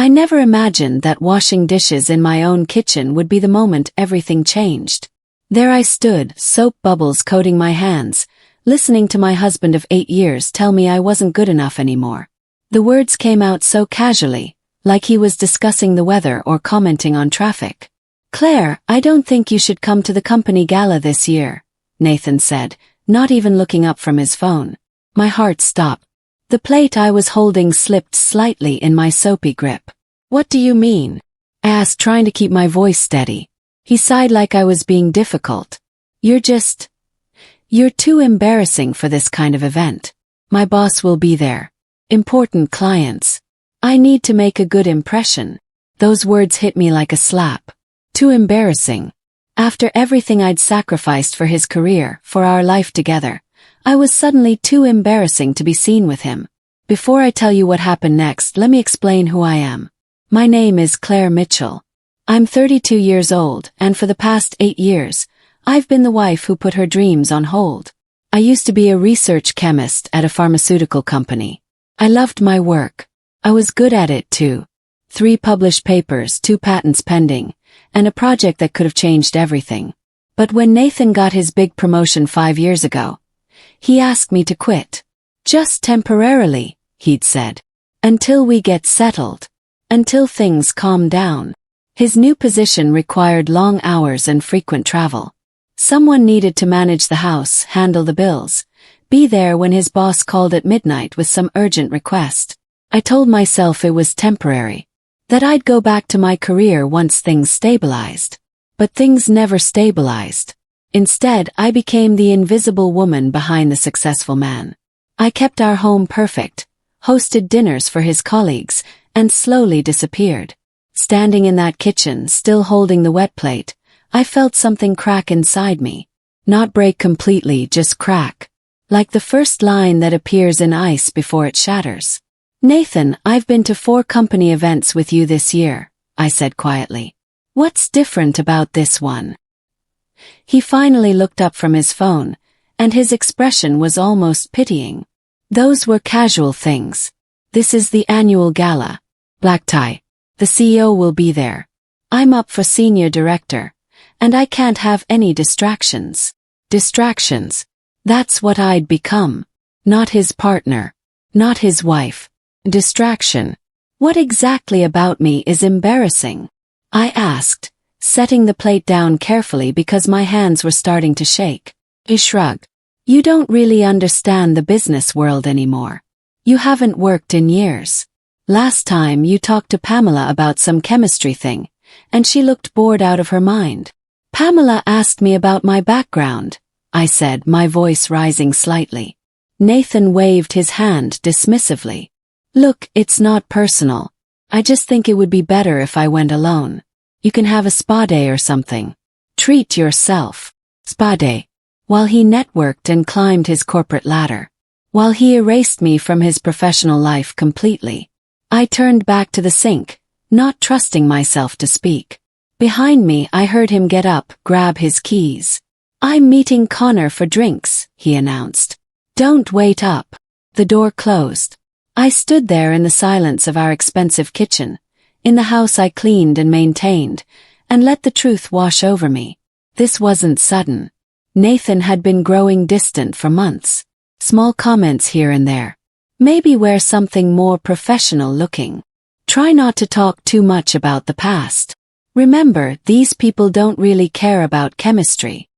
I never imagined that washing dishes in my own kitchen would be the moment everything changed. There I stood, soap bubbles coating my hands, listening to my husband of 8 years tell me I wasn't good enough anymore. The words came out so casually, like he was discussing the weather or commenting on traffic. "Claire, I don't think you should come to the company gala this year," Nathan said, not even looking up from his phone. My heart stopped. The plate I was holding slipped slightly in my soapy grip. "What do you mean?" I asked, trying to keep my voice steady. He sighed like I was being difficult. You're too embarrassing for this kind of event. My boss will be there. Important clients. I need to make a good impression." Those words hit me like a slap. Too embarrassing. After everything I'd sacrificed for his career, for our life together, I was suddenly too embarrassing to be seen with him. Before I tell you what happened next, let me explain who I am. My name is Claire Mitchell. I'm 32 years old, and for the past 8 years, I've been the wife who put her dreams on hold. I used to be a research chemist at a pharmaceutical company. I loved my work. I was good at it too. 3 published papers, 2 patents pending, and a project that could have changed everything. But when Nathan got his big promotion 5 years ago, he asked me to quit. "Just temporarily," he'd said. "Until we get settled. Until things calm down." His new position required long hours and frequent travel. Someone needed to manage the house, handle the bills, be there when his boss called at midnight with some urgent request. I told myself it was temporary, that I'd go back to my career once things stabilized. But things never stabilized. Instead, I became the invisible woman behind the successful man. I kept our home perfect, hosted dinners for his colleagues, and slowly disappeared. Standing in that kitchen, still holding the wet plate, I felt something crack inside me. Not break completely, just crack. Like the first line that appears in ice before it shatters. "Nathan, I've been to 4 company events with you this year," I said quietly. "What's different about this one?" He finally looked up from his phone, and his expression was almost pitying. "Those were casual things. This is the annual gala. Black tie. The CEO will be there. I'm up for senior director, and I can't have any distractions." Distractions. That's what I'd become. Not his partner. Not his wife. Distraction. "What exactly about me is embarrassing?" I asked, setting the plate down carefully because my hands were starting to shake. He shrugged. "You don't really understand the business world anymore. You haven't worked in years. Last time you talked to Pamela about some chemistry thing, and she looked bored out of her mind." "Pamela asked me about my background," I said, my voice rising slightly. Nathan waved his hand dismissively. "Look, it's not personal. I just think it would be better if I went alone. You can have a spa day or something. Treat yourself." Spa day. While he networked and climbed his corporate ladder. While he erased me from his professional life completely. I turned back to the sink, not trusting myself to speak. Behind me, I heard him get up, grab his keys. "I'm meeting Connor for drinks," he announced. "Don't wait up." The door closed. I stood there in the silence of our expensive kitchen, in the house I cleaned and maintained, and let the truth wash over me. This wasn't sudden. Nathan had been growing distant for months. Small comments here and there. "Maybe wear something more professional looking. Try not to talk too much about the past. Remember, these people don't really care about chemistry."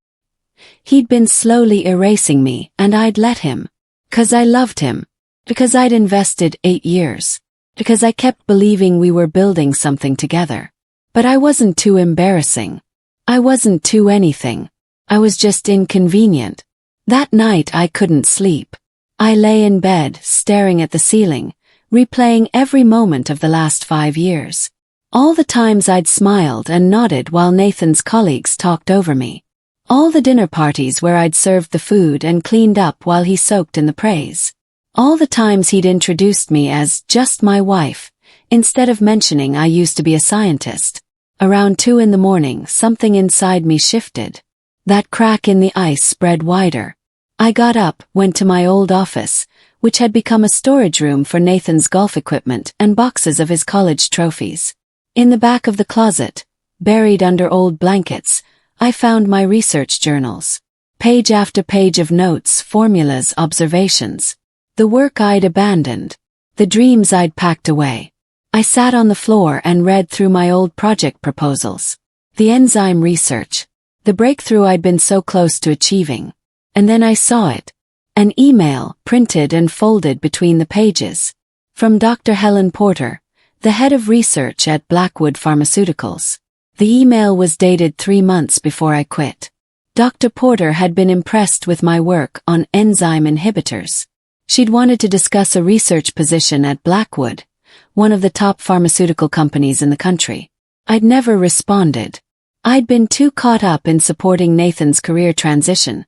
He'd been slowly erasing me, and I'd let him. 'Cause I loved him. Because I'd invested 8 years. Because I kept believing we were building something together. But I wasn't too embarrassing. I wasn't too anything. I was just inconvenient. That night I couldn't sleep. I lay in bed, staring at the ceiling, replaying every moment of the last 5 years. All the times I'd smiled and nodded while Nathan's colleagues talked over me. All the dinner parties where I'd served the food and cleaned up while he soaked in the praise. All the times he'd introduced me as just my wife, instead of mentioning I used to be a scientist. Around 2 in the morning, something inside me shifted. That crack in the ice spread wider. I got up, went to my old office, which had become a storage room for Nathan's golf equipment and boxes of his college trophies. In the back of the closet, buried under old blankets, I found my research journals. Page after page of notes, formulas, observations. The work I'd abandoned. The dreams I'd packed away. I sat on the floor and read through my old project proposals. The enzyme research. The breakthrough I'd been so close to achieving. And then I saw it. An email, printed and folded between the pages. From Dr. Helen Porter, the head of research at Blackwood Pharmaceuticals. The email was dated 3 months before I quit. Dr. Porter had been impressed with my work on enzyme inhibitors. She'd wanted to discuss a research position at Blackwood, one of the top pharmaceutical companies in the country. I'd never responded. I'd been too caught up in supporting Nathan's career transition,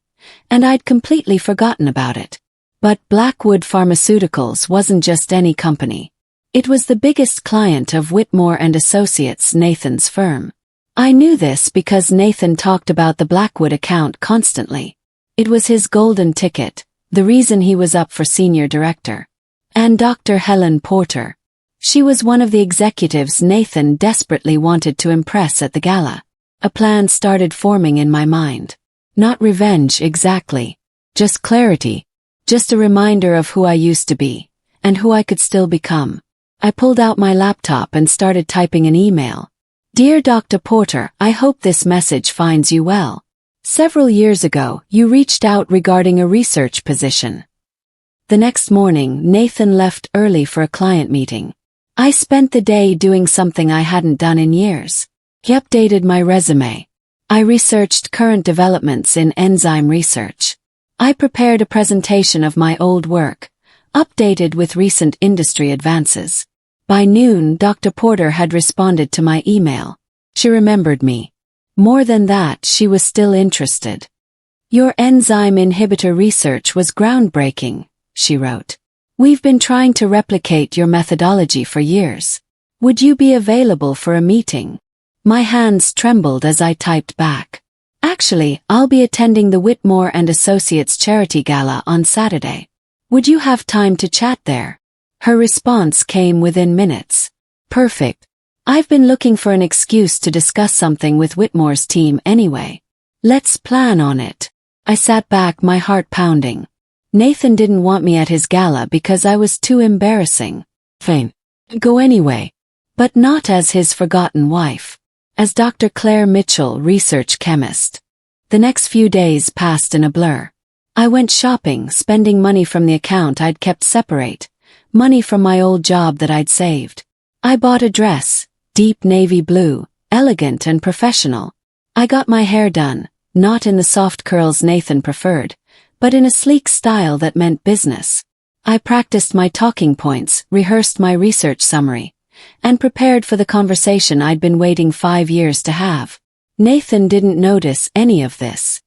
and I'd completely forgotten about it. But Blackwood Pharmaceuticals wasn't just any company. It was the biggest client of Whitmore and Associates, Nathan's firm. I knew this because Nathan talked about the Blackwood account constantly. It was his golden ticket, the reason he was up for senior director. And Dr. Helen Porter. She was one of the executives Nathan desperately wanted to impress at the gala. A plan started forming in my mind. Not revenge exactly. Just clarity. Just a reminder of who I used to be, and who I could still become. I pulled out my laptop and started typing an email. Dear Dr. Porter, I hope this message finds you well. Several years ago, you reached out regarding a research position. The next morning, Nathan left early for a client meeting. I spent the day doing something I hadn't done in years. He updated my resume. I researched current developments in enzyme research. I prepared a presentation of my old work, updated with recent industry advances. By noon, Dr. Porter had responded to my email. She remembered me. More than that, she was still interested. Your enzyme inhibitor research was groundbreaking, she wrote. We've been trying to replicate your methodology for years. Would you be available for a meeting? My hands trembled as I typed back. Actually, I'll be attending the Whitmore and Associates charity gala on Saturday. Would you have time to chat there? Her response came within minutes. Perfect. I've been looking for an excuse to discuss something with Whitmore's team anyway. Let's plan on it. I sat back, my heart pounding. Nathan didn't want me at his gala because I was too embarrassing. Fine. Go anyway. But not as his forgotten wife. As Dr. Claire Mitchell, research chemist. The next few days passed in a blur. I went shopping, spending money from the account I'd kept separate, money from my old job that I'd saved. I bought a dress, deep navy blue, elegant and professional. I got my hair done, not in the soft curls Nathan preferred, but in a sleek style that meant business. I practiced my talking points, rehearsed my research summary, and prepared for the conversation I'd been waiting 5 years to have. Nathan didn't notice any of this.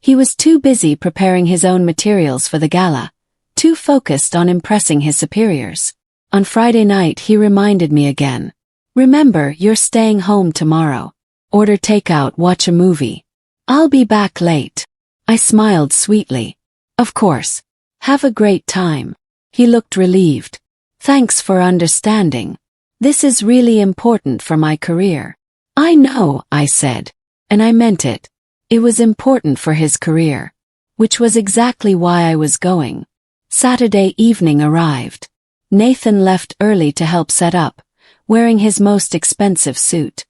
He was too busy preparing his own materials for the gala, too focused on impressing his superiors. On Friday night he reminded me again. Remember, you're staying home tomorrow. Order takeout, watch a movie. I'll be back late. I smiled sweetly. Of course. Have a great time. He looked relieved. Thanks for understanding. This is really important for my career. I know, I said. And I meant it. It was important for his career. Which was exactly why I was going. Saturday evening arrived. Nathan left early to help set up, wearing his most expensive suit.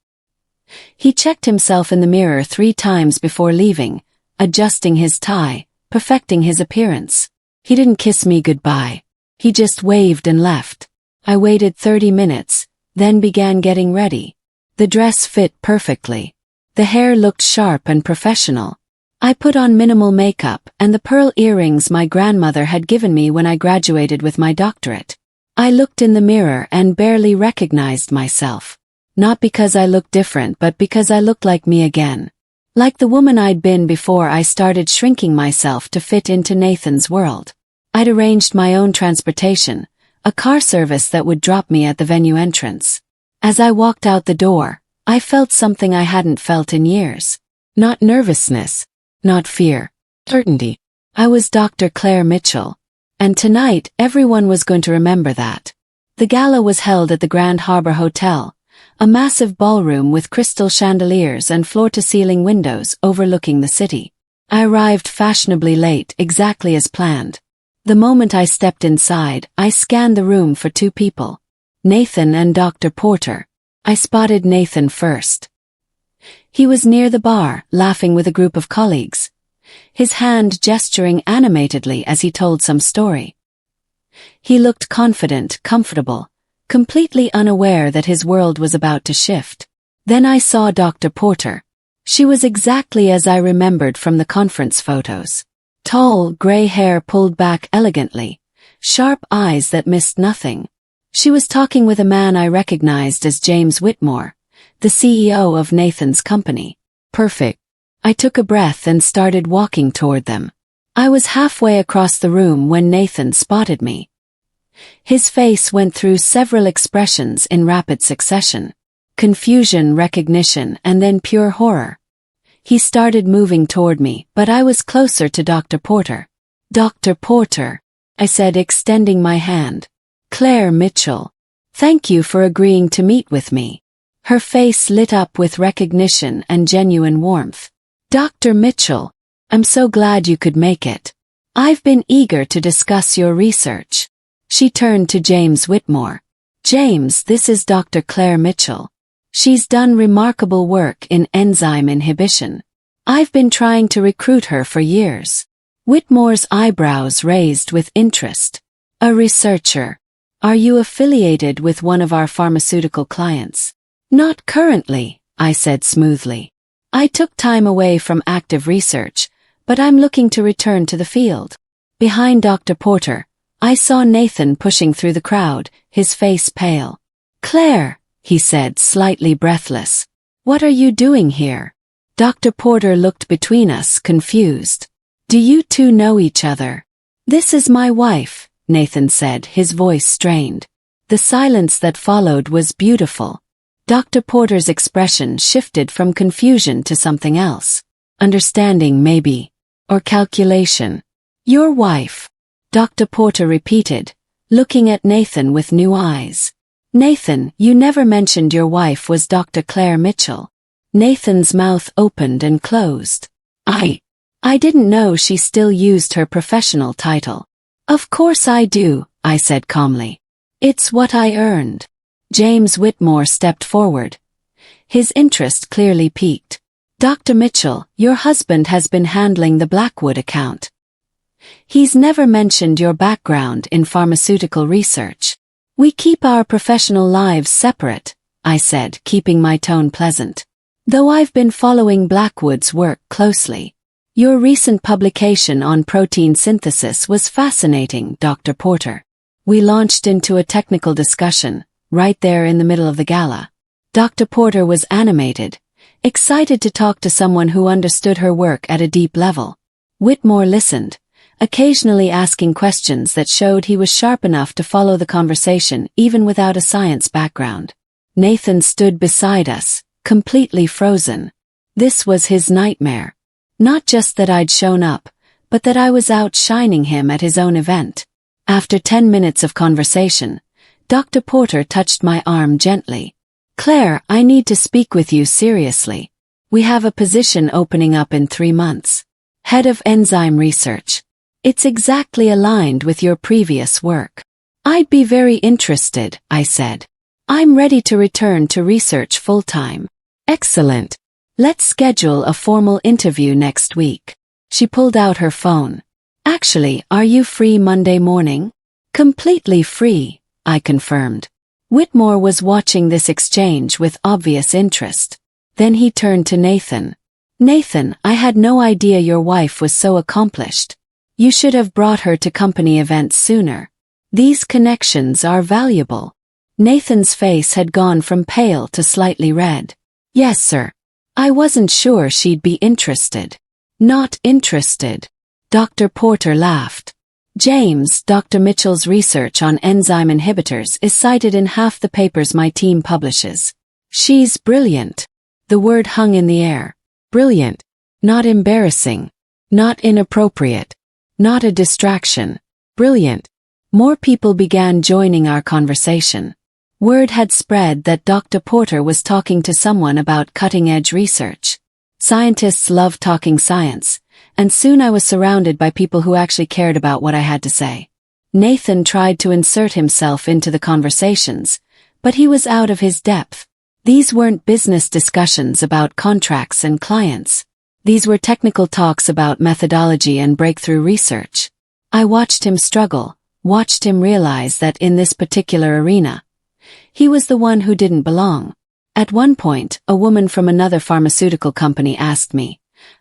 He checked himself in the mirror 3 times before leaving, adjusting his tie, perfecting his appearance. He didn't kiss me goodbye. He just waved and left. I waited 30 minutes, then began getting ready. The dress fit perfectly. The hair looked sharp and professional. I put on minimal makeup and the pearl earrings my grandmother had given me when I graduated with my doctorate. I looked in the mirror and barely recognized myself. Not because I looked different, but because I looked like me again. Like the woman I'd been before I started shrinking myself to fit into Nathan's world. I'd arranged my own transportation, a car service that would drop me at the venue entrance. As I walked out the door, I felt something I hadn't felt in years. Not nervousness, not fear, certainty. I was Dr. Claire Mitchell. And tonight, everyone was going to remember that. The gala was held at the Grand Harbor Hotel, a massive ballroom with crystal chandeliers and floor-to-ceiling windows overlooking the city. I arrived fashionably late, exactly as planned. The moment I stepped inside, I scanned the room for two people. Nathan and Dr. Porter. I spotted Nathan first. He was near the bar, laughing with a group of colleagues, his hand gesturing animatedly as he told some story. He looked confident, comfortable, completely unaware that his world was about to shift. Then I saw Dr. Porter. She was exactly as I remembered from the conference photos. Tall, gray hair pulled back elegantly, sharp eyes that missed nothing. She was talking with a man I recognized as James Whitmore, the CEO of Nathan's company. Perfect. I took a breath and started walking toward them. I was halfway across the room when Nathan spotted me. His face went through several expressions in rapid succession. Confusion, recognition, and then pure horror. He started moving toward me, but I was closer to Dr. Porter. Dr. Porter, I said, extending my hand. Claire Mitchell. Thank you for agreeing to meet with me. Her face lit up with recognition and genuine warmth. Dr. Mitchell, I'm so glad you could make it. I've been eager to discuss your research. She turned to James Whitmore. James, this is Dr. Claire Mitchell. She's done remarkable work in enzyme inhibition. I've been trying to recruit her for years. Whitmore's eyebrows raised with interest. A researcher. Are you affiliated with one of our pharmaceutical clients? Not currently, I said smoothly. I took time away from active research, but I'm looking to return to the field. Behind Dr. Porter, I saw Nathan pushing through the crowd, his face pale. Claire, he said, slightly breathless. What are you doing here? Dr. Porter looked between us, confused. Do you two know each other? This is my wife, Nathan said, his voice strained. The silence that followed was beautiful. Dr. Porter's expression shifted from confusion to something else. Understanding, maybe. Or calculation. Your wife. Dr. Porter repeated, looking at Nathan with new eyes. Nathan, you never mentioned your wife was Dr. Claire Mitchell. Nathan's mouth opened and closed. I didn't know she still used her professional title. Of course I do, I said calmly. It's what I earned. James Whitmore stepped forward. His interest clearly piqued. Dr. Mitchell, your husband has been handling the Blackwood account. He's never mentioned your background in pharmaceutical research. We keep our professional lives separate, I said, keeping my tone pleasant. Though I've been following Blackwood's work closely. Your recent publication on protein synthesis was fascinating, Dr. Porter. We launched into a technical discussion, right there in the middle of the gala. Dr. Porter was animated, excited to talk to someone who understood her work at a deep level. Whitmore listened, occasionally asking questions that showed he was sharp enough to follow the conversation even without a science background. Nathan stood beside us, completely frozen. This was his nightmare. Not just that I'd shown up, but that I was outshining him at his own event. After 10 minutes of conversation, Dr. Porter touched my arm gently. Claire, I need to speak with you seriously. We have a position opening up in 3 months. Head of enzyme research. It's exactly aligned with your previous work. I'd be very interested, I said. I'm ready to return to research full-time. Excellent. Let's schedule a formal interview next week. She pulled out her phone. Actually, are you free Monday morning? Completely free, I confirmed. Whitmore was watching this exchange with obvious interest. Then he turned to Nathan. Nathan, I had no idea your wife was so accomplished. You should have brought her to company events sooner. These connections are valuable. Nathan's face had gone from pale to slightly red. Yes, sir. I wasn't sure she'd be interested. Not interested. Dr. Porter laughed. James, Dr. Mitchell's research on enzyme inhibitors is cited in half the papers my team publishes. She's brilliant. The word hung in the air. Brilliant. Not embarrassing. Not inappropriate. Not a distraction. brilliant. More people began joining our conversation. Word had spread that Dr. Porter was talking to someone about cutting-edge research. Scientists love talking science, and soon I was surrounded by people who actually cared about what I had to say. Nathan tried to insert himself into the conversations, but he was out of his depth. These weren't business discussions about contracts and clients. These were technical talks about methodology and breakthrough research. I watched him struggle, watched him realize that in this particular arena, he was the one who didn't belong. At one point, a woman from another pharmaceutical company asked me,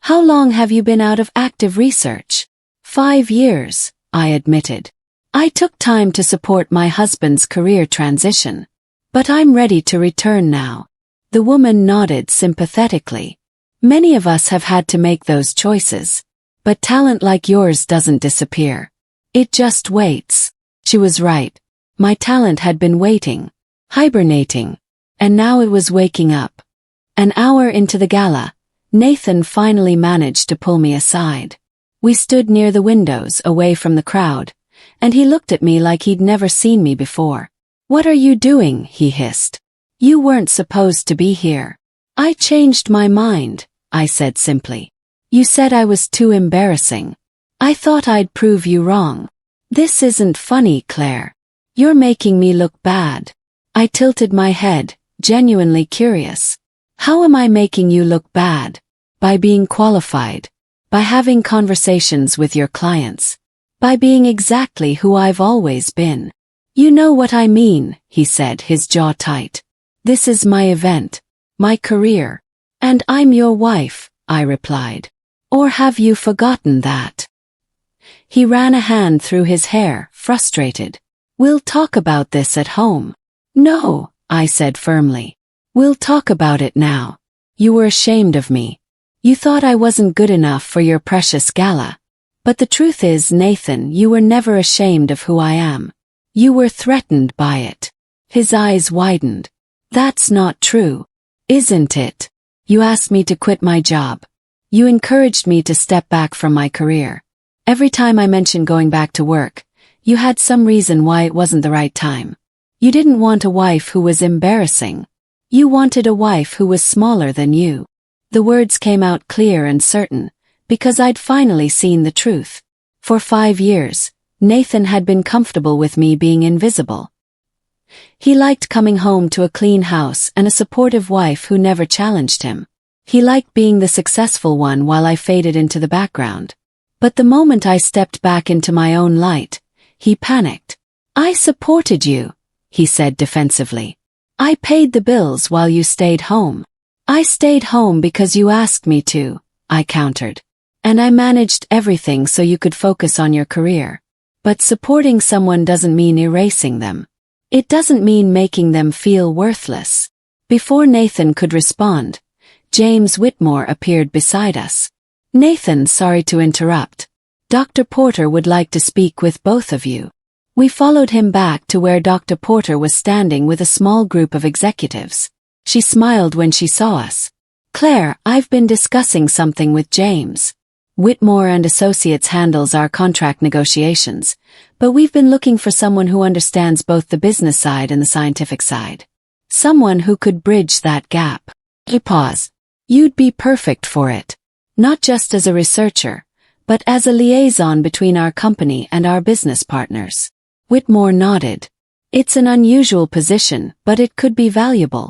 "How long have you been out of active research?" 5 years, I admitted. I took time to support my husband's career transition. But I'm ready to return now. The woman nodded sympathetically. Many of us have had to make those choices. But talent like yours doesn't disappear. It just waits. She was right. My talent had been waiting, hibernating, and now it was waking up. An hour into the gala, Nathan finally managed to pull me aside. We stood near the windows away from the crowd, and he looked at me like he'd never seen me before. "What are you doing?" he hissed. "You weren't supposed to be here." "I changed my mind," I said simply. "You said I was too embarrassing. I thought I'd prove you wrong." "This isn't funny, Claire. You're making me look bad." I tilted my head, genuinely curious. "How am I making you look bad?" "By being qualified. By having conversations with your clients. By being exactly who I've always been." "You know what I mean," he said, his jaw tight. "This is my event. My career. And I'm your wife," I replied. "Or have you forgotten that?" He ran a hand through his hair, frustrated. "We'll talk about this at home." "No," I said firmly. "We'll talk about it now. You were ashamed of me. You thought I wasn't good enough for your precious gala. But the truth is, Nathan, you were never ashamed of who I am. You were threatened by it." His eyes widened. "That's not true. Isn't it? You asked me to quit my job. You encouraged me to step back from my career. Every time I mentioned going back to work, you had some reason why it wasn't the right time. You didn't want a wife who was embarrassing. You wanted a wife who was smaller than you." The words came out clear and certain, because I'd finally seen the truth. For 5 years, Nathan had been comfortable with me being invisible. He liked coming home to a clean house and a supportive wife who never challenged him. He liked being the successful one while I faded into the background. But the moment I stepped back into my own light, he panicked. "I supported you," he said defensively. "I paid the bills while you stayed home." "I stayed home because you asked me to," I countered. "And I managed everything so you could focus on your career. But supporting someone doesn't mean erasing them. It doesn't mean making them feel worthless." Before Nathan could respond, James Whitmore appeared beside us. "Nathan, sorry to interrupt. Dr. Porter would like to speak with both of you." We followed him back to where Dr. Porter was standing with a small group of executives. She smiled when she saw us. "Claire, I've been discussing something with James. Whitmore and Associates handles our contract negotiations, but we've been looking for someone who understands both the business side and the scientific side. Someone who could bridge that gap." He paused. "You'd be perfect for it. Not just as a researcher, but as a liaison between our company and our business partners." Whitmore nodded. "It's an unusual position, but it could be valuable.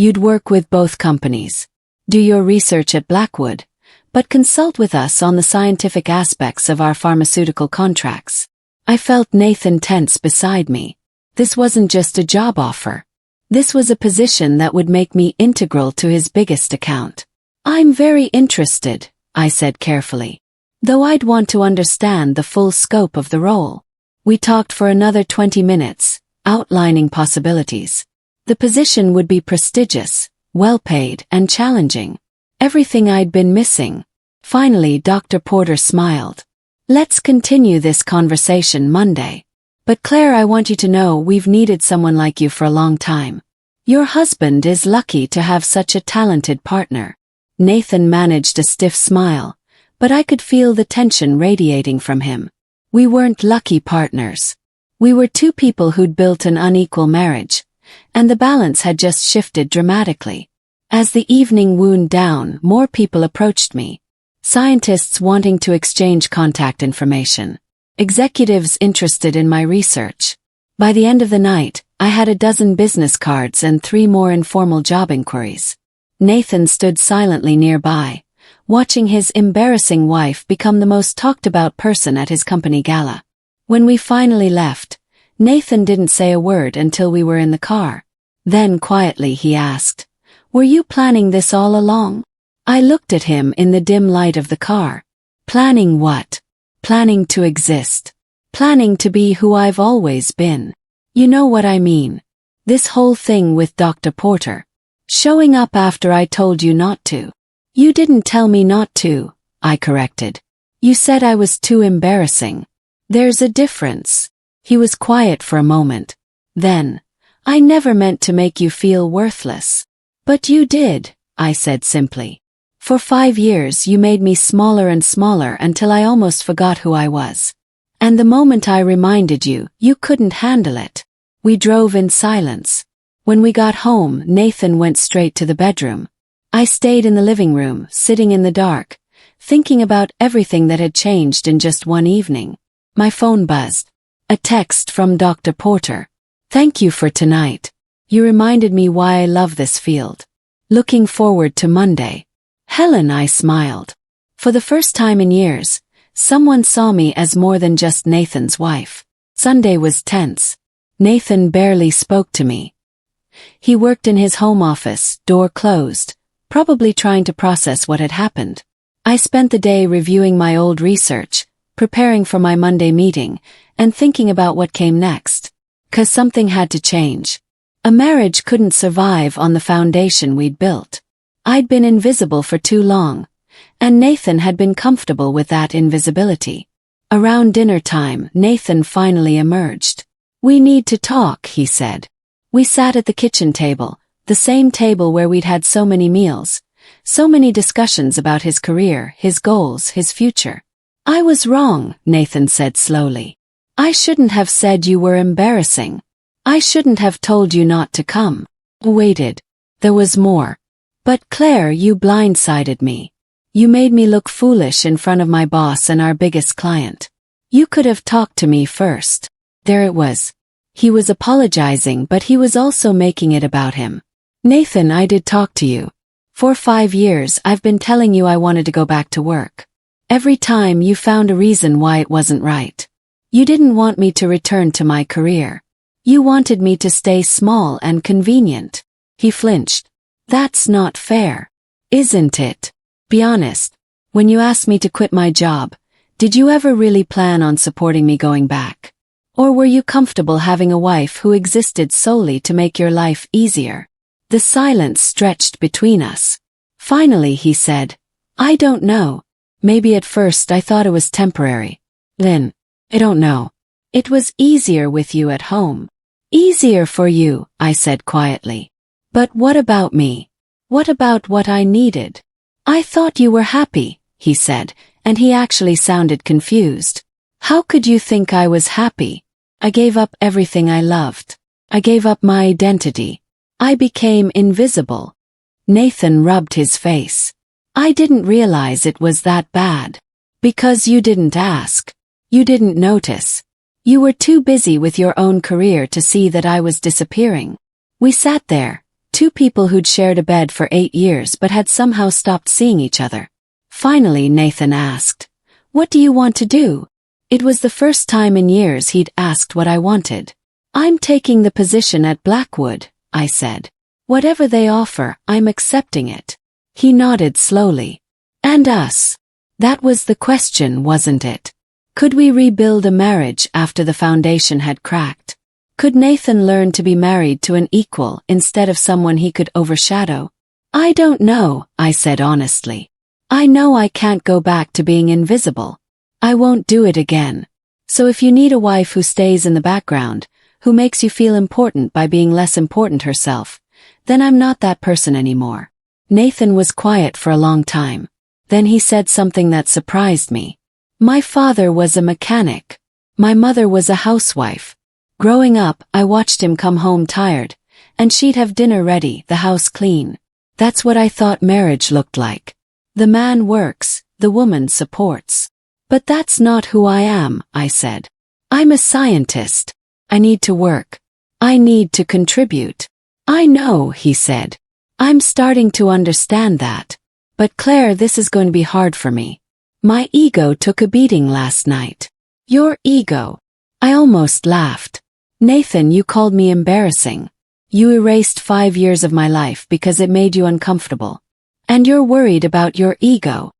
You'd work with both companies. Do your research at Blackwood, but consult with us on the scientific aspects of our pharmaceutical contracts." I felt Nathan tense beside me. This wasn't just a job offer. This was a position that would make me integral to his biggest account. "I'm very interested," I said carefully. "Though I'd want to understand the full scope of the role." We talked for another 20 minutes, outlining possibilities. The position would be prestigious, well-paid, and challenging. Everything I'd been missing. Finally, Dr. Porter smiled. "Let's continue this conversation Monday. But Claire, I want you to know we've needed someone like you for a long time. Your husband is lucky to have such a talented partner." Nathan managed a stiff smile, but I could feel the tension radiating from him. We weren't lucky partners. We were two people who'd built an unequal marriage, and the balance had just shifted dramatically. As the evening wound down, more people approached me. Scientists wanting to exchange contact information. Executives interested in my research. By the end of the night, I had a dozen business cards and 3 more informal job inquiries. Nathan stood silently nearby, watching his embarrassing wife become the most talked about person at his company gala. When we finally left, Nathan didn't say a word until we were in the car. Then quietly he asked, "Were you planning this all along?" I looked at him in the dim light of the car. Planning what? Planning to exist. Planning to be who I've always been. You know what I mean. This whole thing with Dr. Porter. Showing up after I told you not to. You didn't tell me not to, I corrected. You said I was too embarrassing. There's a difference. He was quiet for a moment. Then, I never meant to make you feel worthless. But you did, I said simply. For 5 years you made me smaller and smaller until I almost forgot who I was. And the moment I reminded you, you couldn't handle it. We drove in silence. When we got home, Nathan went straight to the bedroom. I stayed in the living room, sitting in the dark, thinking about everything that had changed in just one evening. My phone buzzed. A text from Dr. Porter. "Thank you for tonight. You reminded me why I love this field. Looking forward to Monday." Helen, I smiled. For the first time in years, someone saw me as more than just Nathan's wife. Sunday was tense. Nathan barely spoke to me. He worked in his home office, door closed, probably trying to process what had happened. I spent the day reviewing my old research, preparing for my Monday meeting, and thinking about what came next. 'Cause something had to change. A marriage couldn't survive on the foundation we'd built. I'd been invisible for too long, and Nathan had been comfortable with that invisibility. Around dinner time, Nathan finally emerged. "We need to talk," he said. We sat at the kitchen table, the same table where we'd had so many meals, so many discussions about his career, his goals, his future. "I was wrong," Nathan said slowly. "I shouldn't have said you were embarrassing. I shouldn't have told you not to come." Waited. There was more. "But Claire, you blindsided me. You made me look foolish in front of my boss and our biggest client. You could have talked to me first." There it was. He was apologizing, but he was also making it about him. "Nathan, I did talk to you. For 5 years I've been telling you I wanted to go back to work. Every time you found a reason why it wasn't right. You didn't want me to return to my career. You wanted me to stay small and convenient." He flinched. "That's not fair. Isn't it? Be honest. When you asked me to quit my job, did you ever really plan on supporting me going back? Or were you comfortable having a wife who existed solely to make your life easier?" The silence stretched between us. Finally he said, "I don't know. Maybe at first I thought it was temporary. Then, I don't know. It was easier with you at home." "Easier for you," I said quietly. "But what about me? What about what I needed?" "I thought you were happy," he said, and he actually sounded confused. "How could you think I was happy? I gave up everything I loved. I gave up my identity. I became invisible." Nathan rubbed his face. "I didn't realize it was that bad. Because you didn't ask. You didn't notice. You were too busy with your own career to see that I was disappearing." We sat there, two people who'd shared a bed for 8 years but had somehow stopped seeing each other. Finally Nathan asked, "What do you want to do?" It was the first time in years he'd asked what I wanted. "I'm taking the position at Blackwood," I said. "Whatever they offer, I'm accepting it." He nodded slowly. "And us?" That was the question, wasn't it? Could we rebuild a marriage after the foundation had cracked? Could Nathan learn to be married to an equal instead of someone he could overshadow? "I don't know," I said honestly. "I know I can't go back to being invisible. I won't do it again. So if you need a wife who stays in the background, who makes you feel important by being less important herself, then I'm not that person anymore." Nathan was quiet for a long time. Then he said something that surprised me. "My father was a mechanic." My mother was a housewife. Growing up, I watched him come home tired, and she'd have dinner ready, the house clean. That's what I thought marriage looked like. The man works, the woman supports. But that's not who I am, I said. I'm a scientist. I need to work. I need to contribute. I know, he said. I'm starting to understand that. But Claire, this is going to be hard for me. My ego took a beating last night. Your ego? I almost laughed. Nathan, you called me embarrassing. You erased 5 years of my life because it made you uncomfortable. And you're worried about your ego.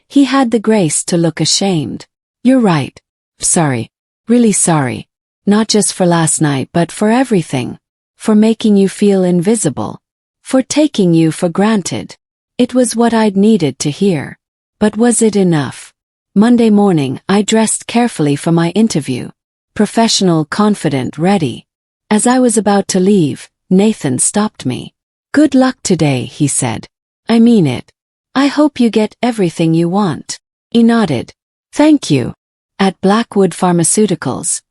He had the grace to look ashamed. You're right. Sorry. Really sorry. Not just for last night but for everything. For making you feel invisible. For taking you for granted. It was what I'd needed to hear. But was it enough? Monday morning, I dressed carefully for my interview. Professional, confident, ready. As I was about to leave, Nathan stopped me. Good luck today, he said. I mean it. I hope you get everything you want. He nodded. Thank you. At Blackwood Pharmaceuticals,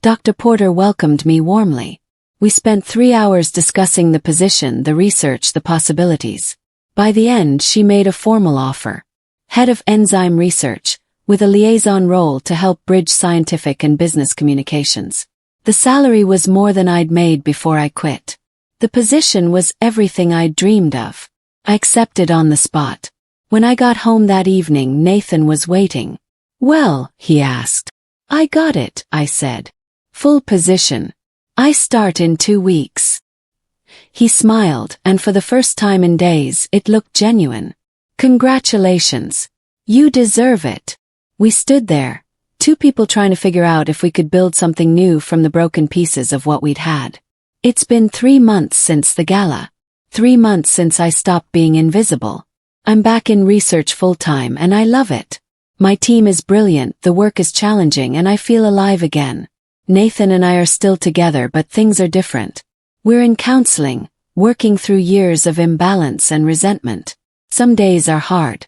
Dr. Porter welcomed me warmly. We spent 3 hours discussing the position, the research, the possibilities. By the end, she made a formal offer. Head of enzyme research, with a liaison role to help bridge scientific and business communications. The salary was more than I'd made before I quit. The position was everything I'd dreamed of. I accepted on the spot. When I got home that evening, Nathan was waiting. Well, he asked. I got it, I said. Full position. I start in 2 weeks. He smiled, and for the first time in days, it looked genuine. Congratulations. You deserve it. We stood there, 2 people trying to figure out if we could build something new from the broken pieces of what we'd had. It's been 3 months since the gala. 3 months since I stopped being invisible. I'm back in research full-time and I love it. My team is brilliant, the work is challenging, and I feel alive again. Nathan and I are still together, but things are different. We're in counseling, working through years of imbalance and resentment. Some days are hard.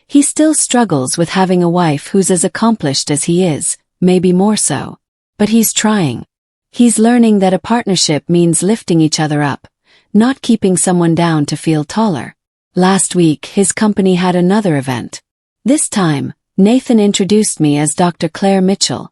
He still struggles with having a wife who's as accomplished as he is, maybe more so. But he's trying. He's learning that a partnership means lifting each other up, not keeping someone down to feel taller. Last week, his company had another event. This time, Nathan introduced me as Dr. Claire Mitchell,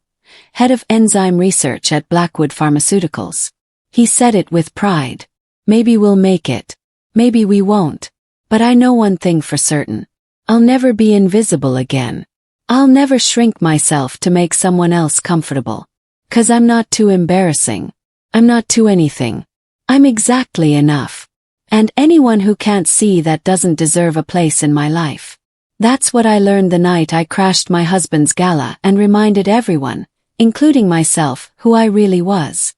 head of enzyme research at Blackwood Pharmaceuticals. He said it with pride. Maybe we'll make it. Maybe we won't. But I know one thing for certain. I'll never be invisible again. I'll never shrink myself to make someone else comfortable. 'Cause I'm not too embarrassing. I'm not too anything. I'm exactly enough. And anyone who can't see that doesn't deserve a place in my life. That's what I learned the night I crashed my husband's gala and reminded everyone, including myself, who I really was.